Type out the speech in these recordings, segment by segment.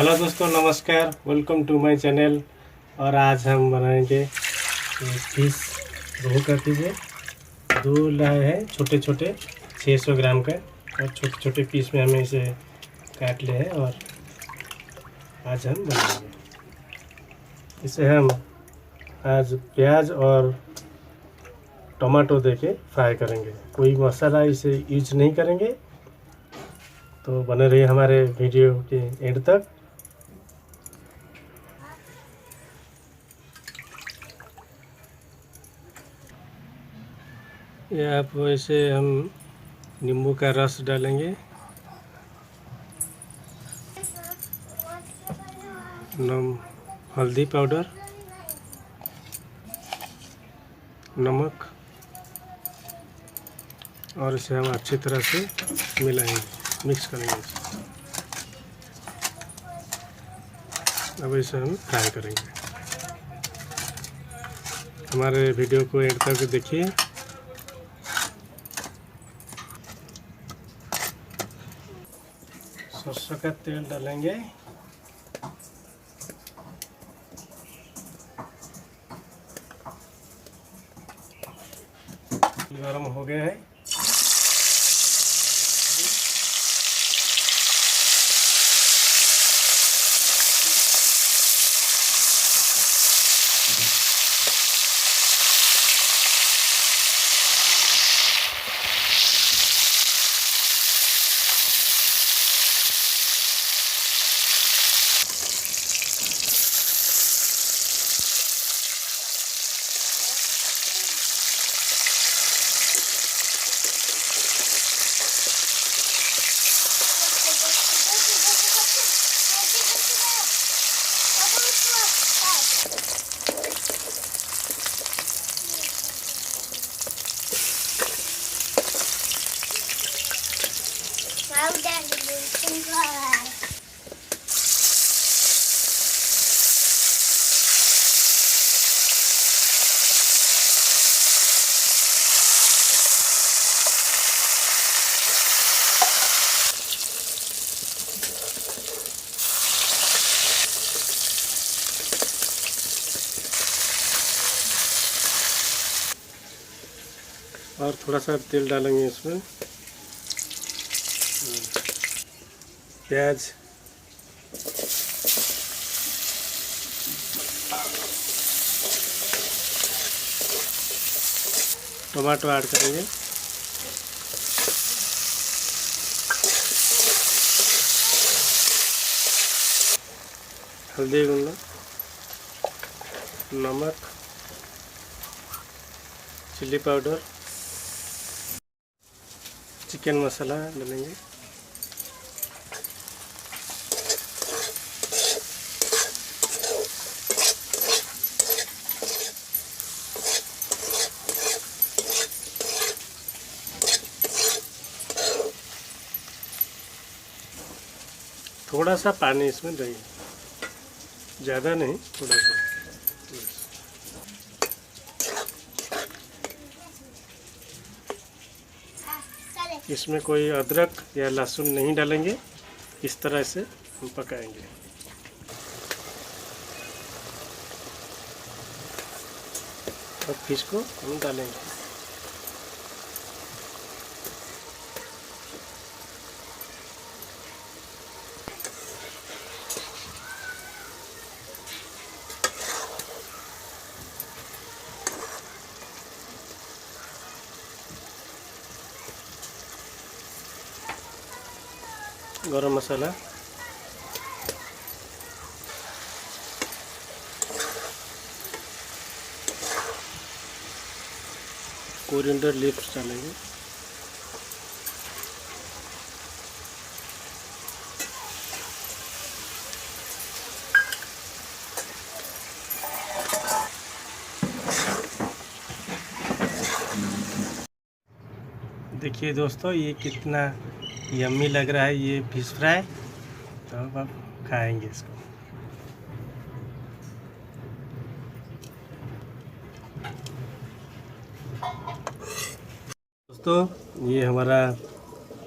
Hello दोस्तों, नमस्कार। Welcome to my channel. और आज हम बनाएंगे फिश रोहू का पीस है। दो लाए हैं छोटे छोटे 600 ग्राम का, और छोटे छोटे पीस में हमें इसे काट ले हैं और आज हम बनाएंगे। इसे हम आज प्याज और टमाटो देके फ्राई करेंगे। कोई मसाला इसे यूज नहीं करेंगे, तो बने रहिए हमारे वीडियो के एंड तक। ये आप वैसे हम नींबू का रस डालेंगे, हल्दी पाउडर, नमक, और इसे हम अच्छी तरह से मिलाएंगे, मिक्स करेंगे। अब इसे हम फ्राई करेंगे। हमारे वीडियो को एंड तक देखिए। सरसों का तेल डालेंगे, गरम हो गया है। और थोड़ा सा तेल डालेंगे इसमें। प्याज, टमाटो ऐड करेंगे, हल्दी गुंड, नमक, चिल्ली पाउडर, चिकन मसाला डालेंगे। थोड़ा सा पानी इसमें देंगे, ज़्यादा नहीं, थोड़ा सा। इसमें कोई अदरक या लहसुन नहीं डालेंगे। इस तरह से हम पकाएंगे। अब फिश को हम डालेंगे। गरम मसाला, कोरिएंडर लीव्स डालेंगे, देखिए दोस्तों, ये कितना यम्मी लग रहा है ये फिश फ्राई। तो अब आप खाएंगे इसको। दोस्तों, ये हमारा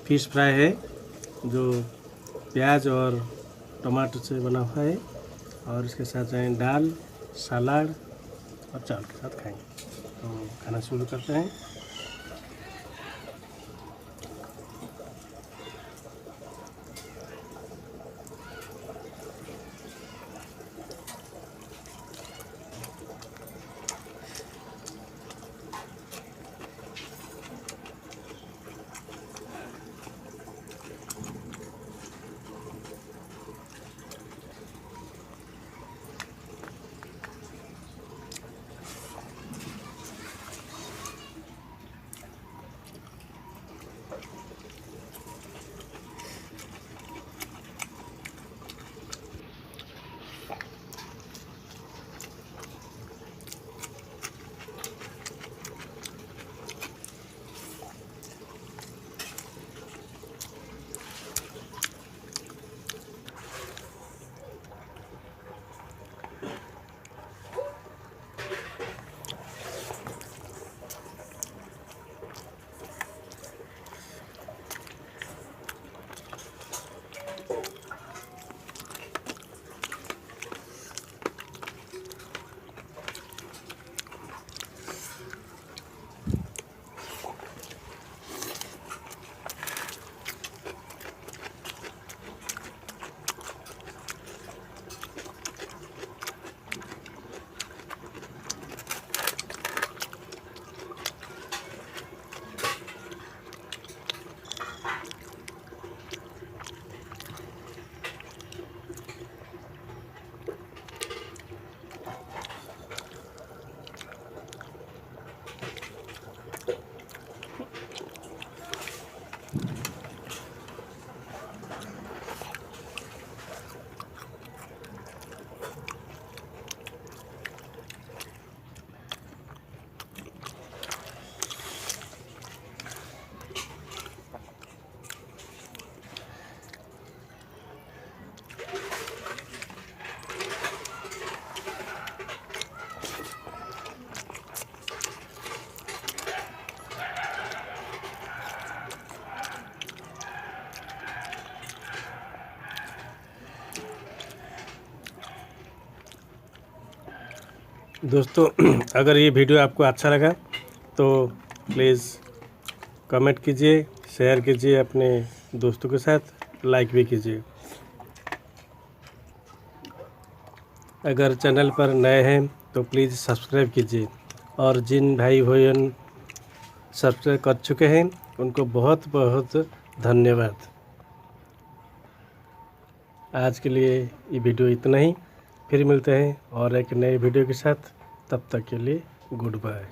फिश फ्राई है, जो प्याज और टमाटर से बना हुआ है और इसके साथ जाए दाल, सलाद और चावल के साथ खाएंगे। तो खाना शुरू करते हैं। दोस्तों अगर ये वीडियो आपको अच्छा लगा तो प्लीज़ कमेंट कीजिए, शेयर कीजिए अपने दोस्तों के साथ, लाइक भी कीजिए। अगर चैनल पर नए हैं तो प्लीज़ सब्सक्राइब कीजिए और जिन भाई बहन सब्सक्राइब कर चुके हैं उनको बहुत बहुत धन्यवाद। आज के लिए ये वीडियो इतना ही, फिर मिलते हैं और एक नए वीडियो के साथ। तब तक के लिए गुड बाय।